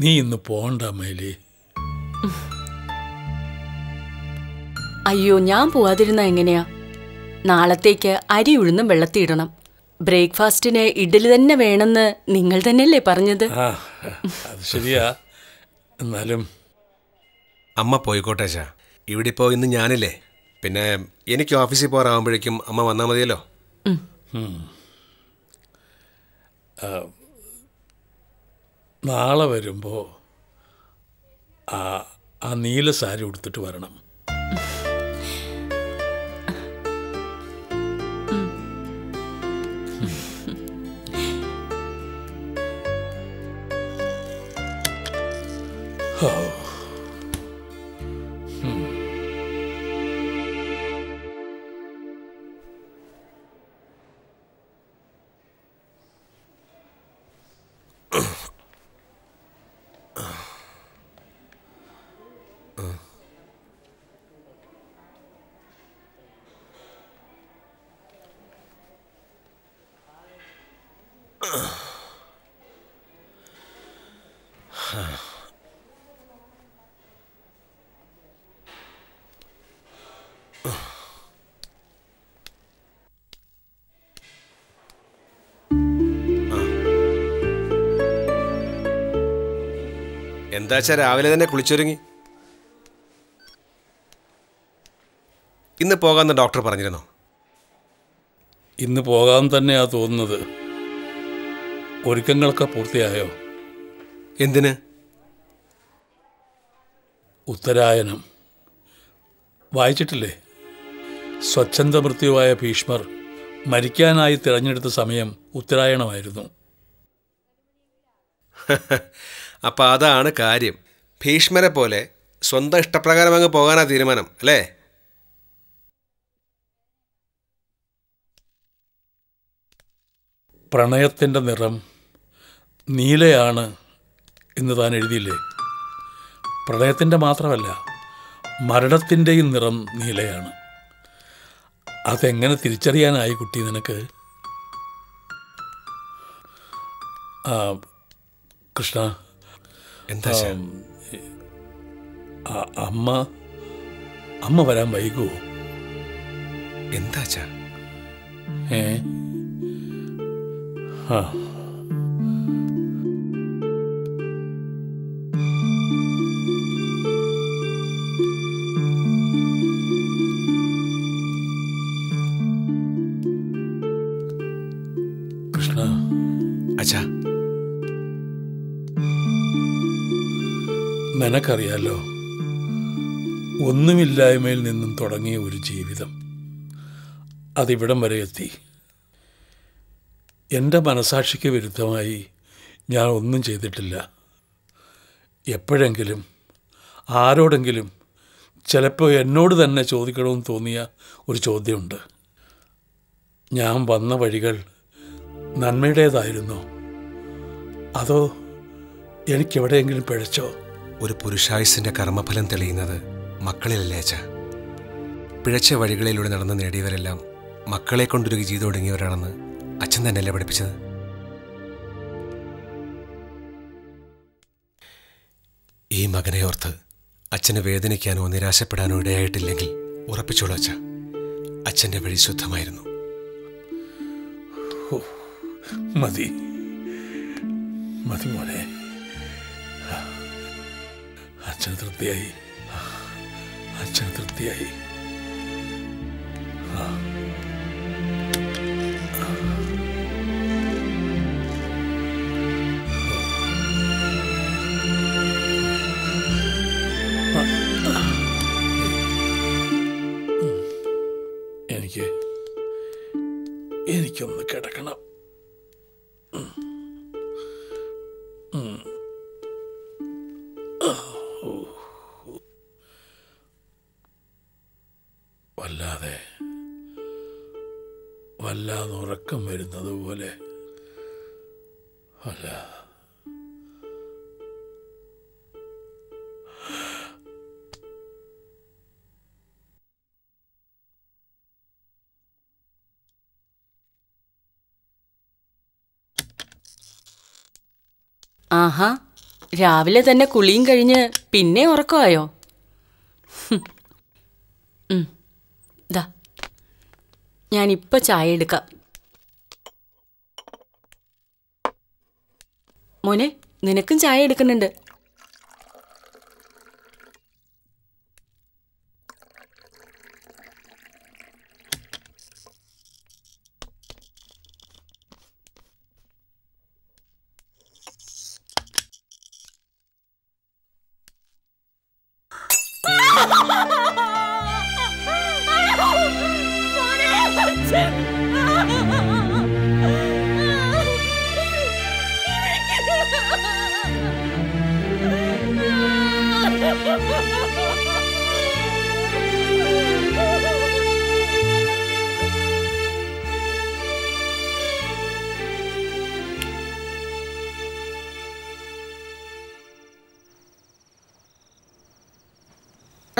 നീ ഇന്ന് പോകണ്ട മൈലി. അയ്യോ, ഞാൻ പോവാതിരുന്ന എങ്ങനെയാ? നാളത്തേക്ക് അരി ഉഴുന്നും വെള്ളത്തിയിടണം. ബ്രേക്ക്ഫാസ്റ്റിന് ഇഡ്ഡലി തന്നെ വേണമെന്ന് നിങ്ങൾ തന്നെയല്ലേ പറഞ്ഞത്? അത് ശരിയാ. എന്നാലും അമ്മ പോയിക്കോട്ടേച്ചാ. ഇവിടെ ഇപ്പോൾ ഇന്ന് ഞാനില്ലേ, പിന്നെ എനിക്ക് ഓഫീസിൽ പോകാറാകുമ്പോഴേക്കും അമ്മ വന്നാൽ മതിയല്ലോ. നാളെ വരുമ്പോൾ ആ നീല സാരി ഉടുത്തിട്ട് വരണം. എന്താച്ചാ രാവിലെ തന്നെ കുളിച്ചൊരുങ്ങി? ഇന്ന് പോകാമെന്ന് ഡോക്ടർ പറഞ്ഞിരുന്നോ? ഇന്ന് പോകാൻ തന്നെയാ തോന്നുന്നത്. ഒരുക്കങ്ങളൊക്കെ പൂർത്തിയായോ? എന്തിന്? ഉത്തരായനം വായിച്ചിട്ടില്ലേ? സ്വച്ഛന്ത മൃത്യുവായ ഭീഷ്മർ മരിക്കാനായി തിരഞ്ഞെടുത്ത സമയം ഉത്തരായണമായിരുന്നു. അപ്പം അതാണ് കാര്യം. ഭീഷ്മരെ പോലെ സ്വന്തം ഇഷ്ടപ്രകാരം അങ്ങ് പോകാനാ തീരുമാനം അല്ലേ? പ്രണയത്തിൻ്റെ നിറം നീലയാണ് എന്ന് താൻ എഴുതിയില്ലേ? പ്രണയത്തിൻ്റെ മാത്രമല്ല, മരണത്തിൻ്റെയും നിറം നീലയാണ്. അതെങ്ങനെ തിരിച്ചറിയാനായി കുട്ടി നിനക്ക്? കൃഷ്ണ, എന്താ അമ്മ വരാൻ വൈകുമോ? എന്താച്ചാ? കൃഷ്ണ. അച്ഛാ, നിനക്കറിയാലോ, ഒന്നുമില്ലായ്മയിൽ നിന്നും തുടങ്ങിയ ഒരു ജീവിതം അതിവിടം വരെ എത്തി. എൻ്റെ മനസാക്ഷിക്ക് വിരുദ്ധമായി ഞാൻ ഒന്നും ചെയ്തിട്ടില്ല. എപ്പോഴെങ്കിലും ആരോടെങ്കിലും ചിലപ്പോൾ എന്നോട് തന്നെ ചോദിക്കണമെന്ന് തോന്നിയ ഒരു ചോദ്യമുണ്ട്. ഞാൻ വന്ന വഴികൾ നന്മയുടേതായിരുന്നോ, അതോ എനിക്കെവിടെയെങ്കിലും പിഴച്ചോ? ഒരു പുരുഷായുസിൻ്റെ കർമ്മഫലം തെളിയുന്നത് മക്കളിലല്ലേ അച്ഛാ? പിഴച്ച വഴികളിലൂടെ നടന്ന് നേടിയവരെല്ലാം മക്കളെ കൊണ്ടൊരു ജീവിതം ഒടുങ്ങിയവരാണെന്ന് അച്ഛൻ തന്നെയല്ലേ പഠിപ്പിച്ചത്? ഈ മകനെ ഓർത്ത് അച്ഛന് വേദനിക്കാനോ നിരാശപ്പെടാനോ ഇടയായിട്ടില്ലെങ്കിൽ ഉറപ്പിച്ചോളൂ അച്ഛാ, അച്ഛൻ്റെ വഴി ശുദ്ധമായിരുന്നു. മതി മതി മോനെ, അച്ഛന് തൃപ്തിയായി, അച്ഛന് തൃപ്തിയായി. എനിക്കൊന്ന് കിടക്കണം. വല്ലാതെ ഉറക്കം വരുന്നത് പോലെ. അല്ല, ആഹാ, രാവിലെ തന്നെ കുളിയും കഴിഞ്ഞ് പിന്നെ ഉറക്കമായോ? ദാ ഞാനിപ്പോൾ ചായ എടുക്കാം. മോനെ, നിനക്കും ചായ എടുക്കുന്നുണ്ട്.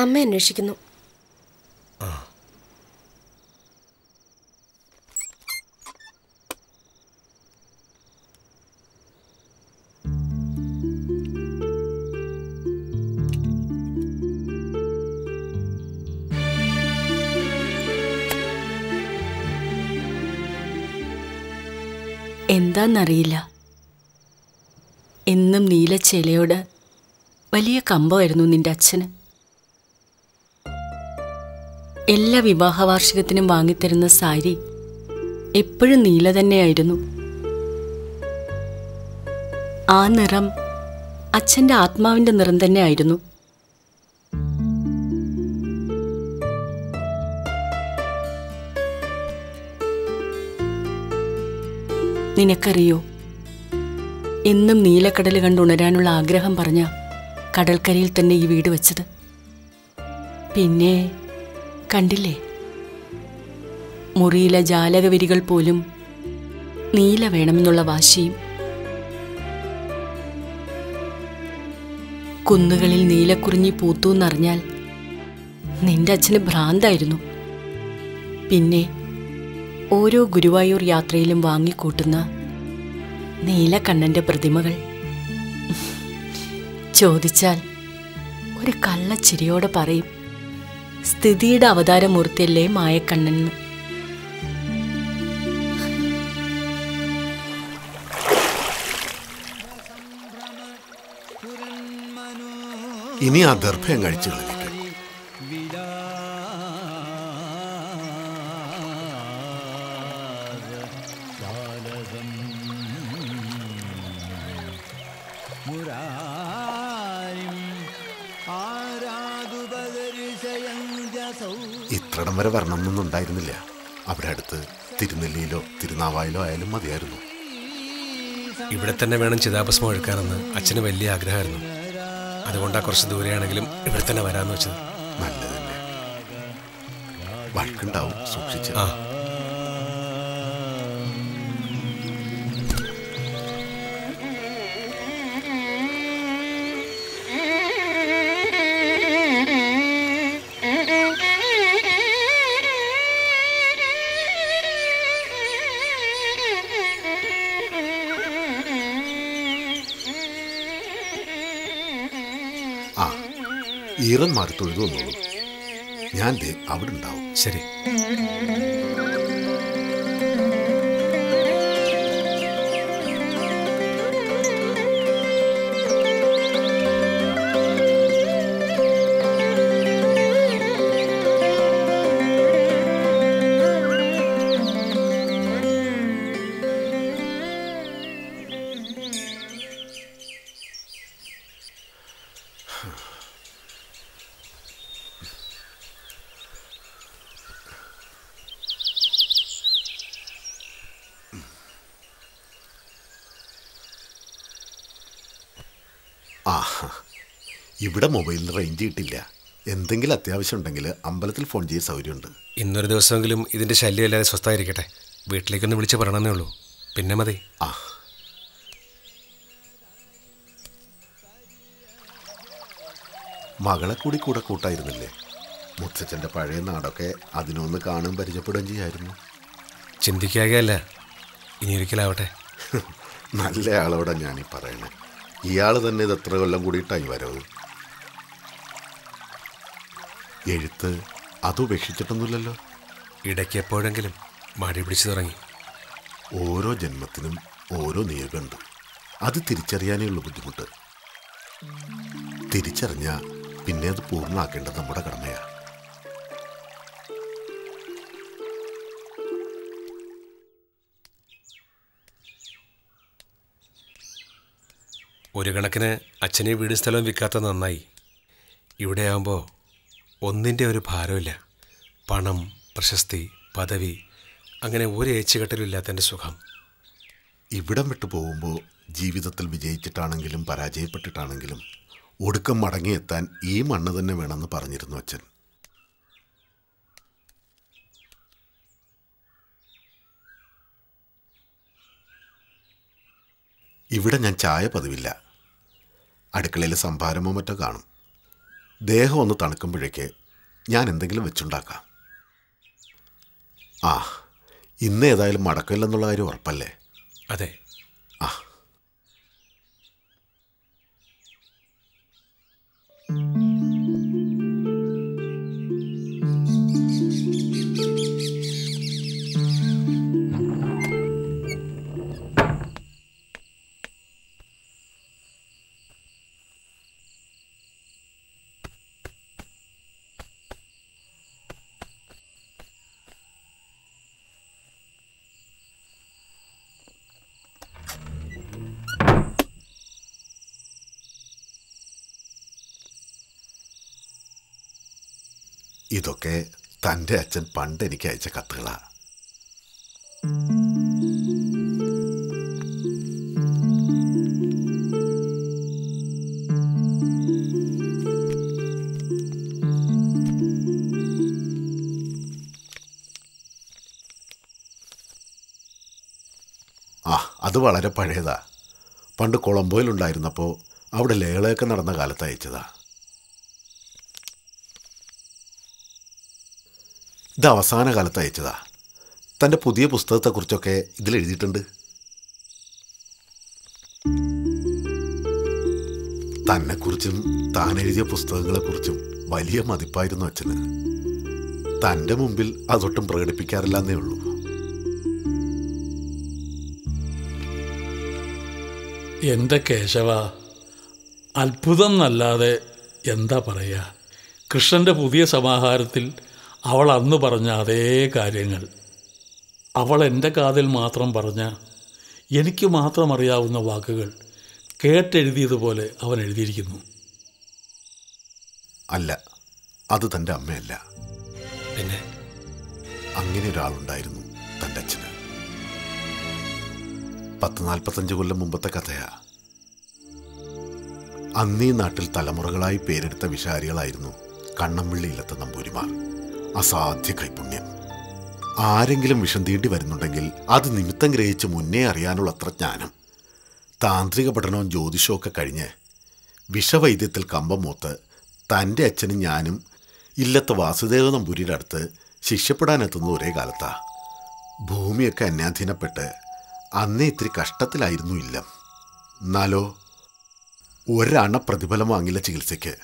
അമ്മ അന്വേഷിക്കുന്നു. എന്താന്നറിയില്ല, എന്നും നീലച്ചേലയോട് വലിയ കമ്പമായിരുന്നു നിന്റെ അച്ഛന്. എല്ലാ വിവാഹ വാർഷികത്തിനും വാങ്ങിത്തരുന്ന സാരി എപ്പോഴും നീല തന്നെയായിരുന്നു. ആ നിറം അച്ഛൻ്റെ ആത്മാവിൻ്റെ നിറം തന്നെയായിരുന്നു. നിനക്കറിയോ, എന്നും നീലക്കടൽ കണ്ടുണരാനുള്ള ആഗ്രഹം പറഞ്ഞ കടൽക്കരയിൽ തന്നെ ഈ വീട് വെച്ചത്. പിന്നെ കണ്ടില്ലേ, മുറിയിലെ ജാലകവിരികൾ പോലും നീല വേണമെന്നുള്ള വാശിയും. കുന്നുകളിൽ നീലക്കുറിഞ്ഞി പൂത്തൂന്നറിഞ്ഞാൽ നിന്റെ അച്ഛന് ഭ്രാന്തായിരുന്നു. പിന്നെ ഓരോ ഗുരുവായൂർ യാത്രയിലും വാങ്ങിക്കൂട്ടുന്ന നീലക്കണ്ണന്റെ പ്രതിമകൾ ചോദിച്ചാൽ ഒരു കള്ളച്ചിരിയോടെ പറയും, സ്ഥിതിയുടെ അവതാരമൂർത്തിയല്ലേ മായക്കണ്ണെന്ന്. ഇനി ആ ദർഭയം കഴിച്ചു കളഞ്ഞിട്ട് ഇത്രടം വരെ വരണമെന്നൊന്നും ഉണ്ടായിരുന്നില്ല. അവിടെ അടുത്ത് തിരുനെല്ലിയിലോ തിരുനാവായിലോ ആയാലും മതിയായിരുന്നു. ഇവിടെ തന്നെ വേണം ചിതാഭസ്മം എടുക്കാനെന്ന് അച്ഛന് വലിയ ആഗ്രഹമായിരുന്നു. അതുകൊണ്ടാണ് കുറച്ച് ദൂരെയാണെങ്കിലും ഇവിടെ തന്നെ വരാമെന്ന് വെച്ചത്. നല്ലത് തന്നെ. വഴക്കുണ്ടാവും, സൂക്ഷിച്ച്. ആ, ഈറൻ മാറി തൊഴുതു വന്നോളൂ. ഞാൻ അവിടെ ഉണ്ടാവും. ശരി. ഇവിടെ മൊബൈലിൽ റേഞ്ച് കിട്ടില്ല. എന്തെങ്കിലും അത്യാവശ്യം ഉണ്ടെങ്കിൽ അമ്പലത്തിൽ ഫോൺ ചെയ്യാൻ സൗകര്യമുണ്ട്. ഇന്നൊരു ദിവസമെങ്കിലും ഇതിൻ്റെ ശല്യം ഇല്ലാതെ സ്വസ്ഥമായിരിക്കട്ടെ. വീട്ടിലേക്കൊന്ന് വിളിച്ച് പറയണമെന്നേ ഉള്ളൂ, പിന്നെ മതി. മകളെ കൂടി കൂടെ കൂട്ടായിരുന്നില്ലേ? മുത്തച്ഛൻ്റെ പഴയ നാടൊക്കെ അതിനൊന്ന് കാണും പരിചയപ്പെടുകയും ചെയ്യായിരുന്നു. ചിന്തിക്കാകെയല്ല, ഇനി ഒരിക്കലാവട്ടെ. നല്ല ആളോടെ ഞാനീ പറയണേ. ഇയാൾ തന്നെ ഇത് എത്ര കൊല്ലം കൂടിയിട്ടായി വരവ്? എഴുത്ത് അത് ഉപേക്ഷിച്ചിട്ടൊന്നുമില്ലല്ലോ. ഇടയ്ക്ക് എപ്പോഴെങ്കിലും മടി പിടിച്ചു തുടങ്ങി. ഓരോ ജന്മത്തിനും ഓരോ നിയോഗമുണ്ട്. അത് തിരിച്ചറിയാനേ ഉള്ളൂ ബുദ്ധിമുട്ട്. തിരിച്ചറിഞ്ഞാൽ പിന്നെ അത് പൂർണ്ണമാക്കേണ്ടത് നമ്മുടെ കടമയാണ്. ഒരു കണക്കിന് അച്ഛനെ വീട് സ്ഥലവും വിൽക്കാത്ത നന്നായി. ഇവിടെ ആകുമ്പോൾ ഒന്നിൻ്റെ ഒരു ഭാരമില്ല. പണം, പ്രശസ്തി, പദവി, അങ്ങനെ ഒരു ഏച്ചുകെട്ടലും ഇല്ലാത്തതിൻ്റെ സുഖം. ഇവിടം വിട്ടു പോകുമ്പോൾ ജീവിതത്തിൽ വിജയിച്ചിട്ടാണെങ്കിലും പരാജയപ്പെട്ടിട്ടാണെങ്കിലും ഒടുക്കം മടങ്ങിയെത്താൻ ഈ മണ്ണ് തന്നെ വേണമെന്ന് പറഞ്ഞിരുന്നു അച്ഛൻ. ഇവിടെ ഞാൻ ചായ പതിവില്ല. അടുക്കളയിൽ സംഭാരമോ മറ്റോ കാണും. ദേഹം ഒന്ന് തണുക്കുമ്പോഴേക്ക് ഞാൻ എന്തെങ്കിലും വെച്ചുണ്ടാക്കാം. ആ, ഇന്ന് ഏതായാലും മടക്കമില്ലെന്നുള്ള കാര്യം ഉറപ്പല്ലേ? അതെ. ആ, ഇതൊക്കെ തൻ്റെ അച്ഛൻ പണ്ട് എനിക്ക് അയച്ച കത്തുകളാണ്. അത് വളരെ പഴയതാ. പണ്ട് കൊളംബോയിലുണ്ടായിരുന്നപ്പോൾ അവിടെ ലേളയൊക്കെ നടന്ന കാലത്ത് അയച്ചതാ. ഇത് അവസാന കാലത്ത് അയച്ചതാ. തൻ്റെ പുതിയ പുസ്തകത്തെക്കുറിച്ചൊക്കെ ഇതിലെഴുതിയിട്ടുണ്ട്. തന്നെക്കുറിച്ചും താൻ എഴുതിയ പുസ്തകങ്ങളെക്കുറിച്ചും വലിയ മതിപ്പായിരുന്നു അച്ഛന്. തൻ്റെ മുമ്പിൽ അതൊട്ടും പ്രകടിപ്പിക്കാറില്ലെന്നേ ഉള്ളൂ. എൻ്റെ കേശവ, അത്ഭുതം എന്നല്ലാതെ എന്താ പറയുക. കൃഷ്ണൻ്റെ പുതിയ സമാഹാരത്തിൽ അവൾ അന്ന് പറഞ്ഞ അതേ കാര്യങ്ങൾ അവൾ എൻ്റെ കാതിൽ മാത്രം പറഞ്ഞ, എനിക്ക് മാത്രം അറിയാവുന്ന വാക്കുകൾ കേട്ടെഴുതിയതുപോലെ അവൻ എഴുതിയിരിക്കുന്നു. അല്ല, അത് തൻ്റെ അമ്മയല്ല. പിന്നെ അങ്ങനെ ഒരാളുണ്ടായിരുന്നു തൻ്റെ അച്ഛന്. 40-45 കൊല്ലം മുമ്പത്തെ കഥയാ. അന്നീ നാട്ടിൽ തലമുറകളായി പേരെടുത്ത വിഷാരികളായിരുന്നു കണ്ണമ്പിള്ളിയിലത്തെ നമ്പൂരിമാർ. അസാധ്യ കൈപുണ്യം. ആരെങ്കിലും വിഷം തീണ്ടി വരുന്നുണ്ടെങ്കിൽ അത് നിമിത്തം ഗ്രഹിച്ച് മുന്നേ അറിയാനുള്ള അത്ര ജ്ഞാനം. താന്ത്രിക പഠനവും ജ്യോതിഷവും ഒക്കെ കഴിഞ്ഞ് വിഷവൈദ്യത്തിൽ കമ്പം മൂത്ത് തൻ്റെ അച്ഛനും ഞാനും ഇല്ലത്തെ വാസുദേവ നമ്പൂരിയുടെ അടുത്ത് ശിഷ്യപ്പെടാനെത്തുന്ന ഒരേ കാലത്താ. ഭൂമിയൊക്കെ അന്യാധീനപ്പെട്ട് അന്നേ ഇത്തിരി കഷ്ടത്തിലായിരുന്നു ഇല്ലം. എന്നാലോ ഒരണ പ്രതിഫലം വാങ്ങില്ല ചികിത്സയ്ക്ക്.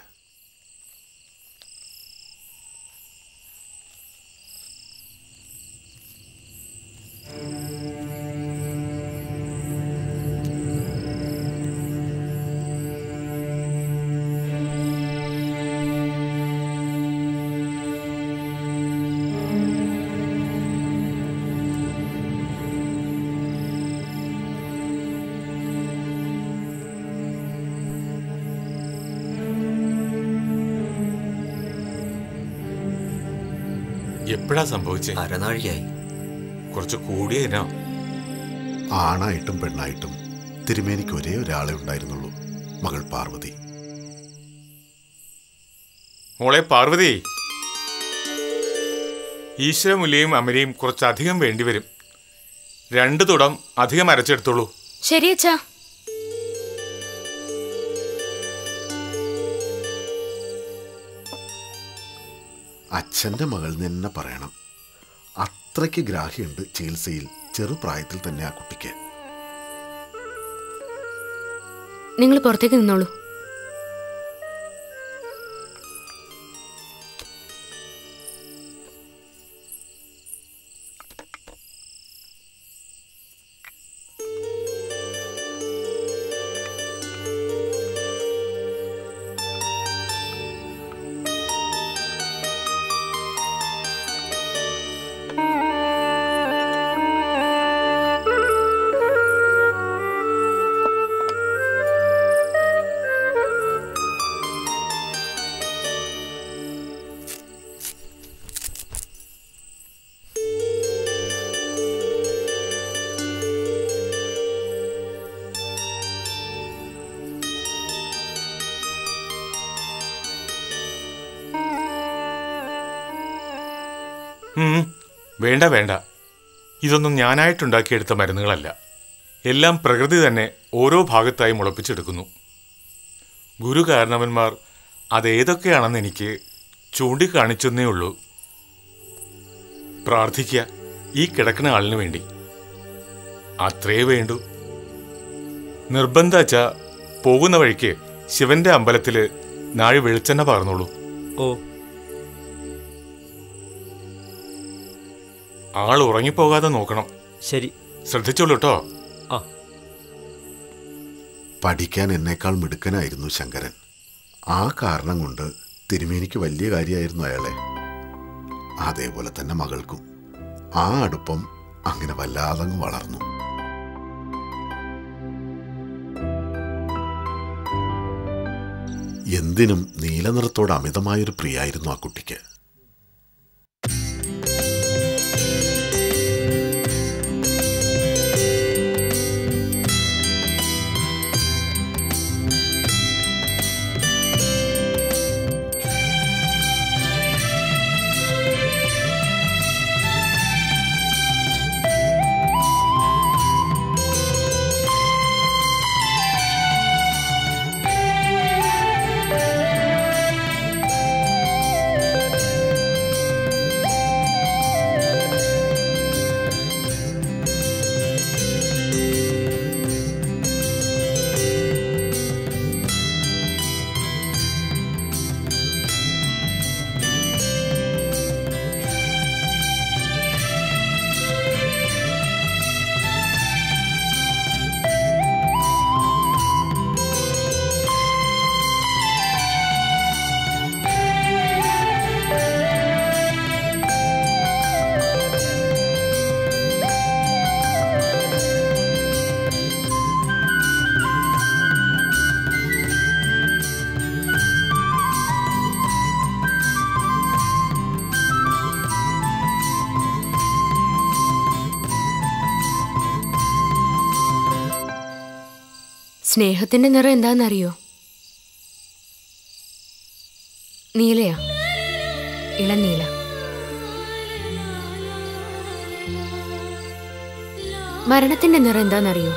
എപ്പോഴാ സംഭവിച്ചത്? അരനാഴിയായി. കുറച്ച് കൂടിയതിനോ? ആണായിട്ടും പെണ്ണായിട്ടും തിരുമേനിക്ക് ഒരേ ഒരാളെ ഉണ്ടായിരുന്നുള്ളൂ, മകൾ പാർവതി. മോളെ പാർവതി, ഈശ്വരമുല്ലയും അമരയും കുറച്ചധികം വേണ്ടിവരും. 2 തുടം അധികം അരച്ചെടുത്തോളൂ. ശരിയച്ചാ. അച്ഛൻ്റെ മകൾ തന്നെ പറയണം. അത്രയ്ക്ക് ഗ്രാഹ്യമുണ്ട് ചികിത്സയിൽ ചെറുപ്രായത്തിൽ തന്നെ ആ കുട്ടിക്ക്. നിങ്ങൾ പുറത്തേക്ക് നിന്നോളൂ. വേണ്ട വേണ്ട, ഇതൊന്നും ഞാനായിട്ടുണ്ടാക്കിയെടുത്ത മരുന്നുകളല്ല. എല്ലാം പ്രകൃതി തന്നെ ഓരോ ഭാഗത്തായി മുളപ്പിച്ചെടുക്കുന്നു. ഗുരു കാരണവന്മാർ അതേതൊക്കെയാണെന്ന് എനിക്ക് ചൂണ്ടിക്കാണിച്ചെന്നേ ഉള്ളൂ. പ്രാർത്ഥിക്കുക ഈ കിടക്കുന്ന ആളിന് വേണ്ടി, അത്രേ വേണ്ടൂ. നിർബന്ധാച്ച പോകുന്ന വഴിക്ക് ശിവന്റെ അമ്പലത്തിൽ നാഴി വെളിച്ചെണ്ണ പകർന്നോളൂ. ഓ, ആൾ ഉറങ്ങിപ്പോകാതെ നോക്കണം. ശരി, ശ്രദ്ധിച്ചോളൂ കേട്ടോ. ആ, പഠിക്കാൻ എന്നേക്കാൾ മിടുക്കനായിരുന്നു ശങ്കരൻ. ആ കാരണം കൊണ്ട് തിരുമേനിക്ക് വലിയ കാര്യമായിരുന്നു അയാളെ. അതേപോലെ തന്നെ മകൾക്കും ആ അടുപ്പം അങ്ങനെ വല്ലാതങ്ങ് വളർന്നു. എന്തിനും നീലനിറത്തോട് അമിതമായൊരു പ്രിയായിരുന്നു ആ കുട്ടിക്ക്. സ്നേഹത്തിന്റെ നിറം എന്താണെന്നറിയോ? നീലയാ, ഇളനീല. മരണത്തിന്റെ നിറം എന്താണെന്നറിയോ?